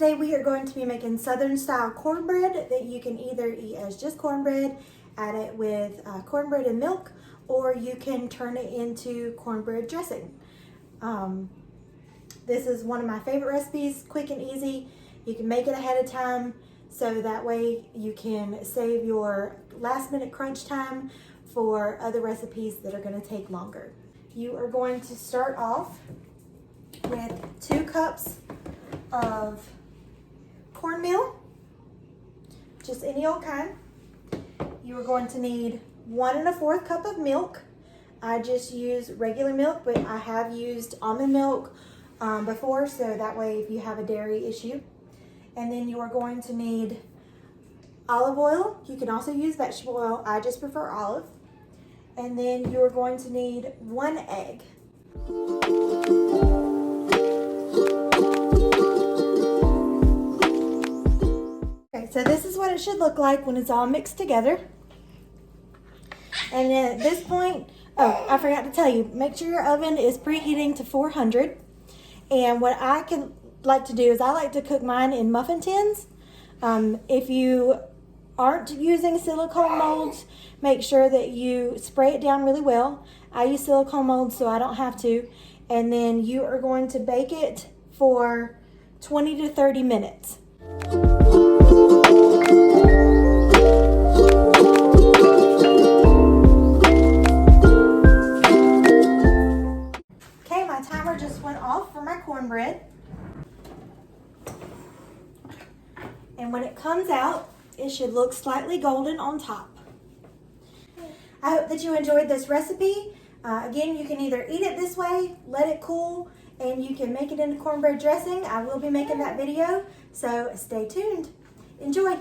today we are going to be making Southern style cornbread that you can either eat as just cornbread, add it with cornbread and milk, or you can turn it into cornbread dressing. This is one of my favorite recipes, quick and easy. You can make it ahead of time so that way you can save your last minute crunch time for other recipes that are going to take longer. You are going to start off with 2 cups of cornmeal, just any old kind. You are going to need 1 1/4 cup of milk. I just use regular milk, but I have used almond milk before, so that way if you have a dairy issue. And then you are going to need olive oil. You can also use vegetable oil. I just prefer olive. And then you are going to need 1 egg. Okay, so this is what it should look like when it's all mixed together. And then at this point, oh, I forgot to tell you, make sure your oven is preheating to 400. And what I like to do is I like to cook mine in muffin tins. If you aren't using silicone molds, make sure that you spray it down really well. I use silicone molds so I don't have to. And then you are going to bake it for 20 to 30 minutes. Okay, my timer just went off for my cornbread. And when it comes out, it should look slightly golden on top. I hope that you enjoyed this recipe. Again, you can either eat it this way, let it cool, and you can make it into cornbread dressing. I will be making that video, so stay tuned. Enjoy.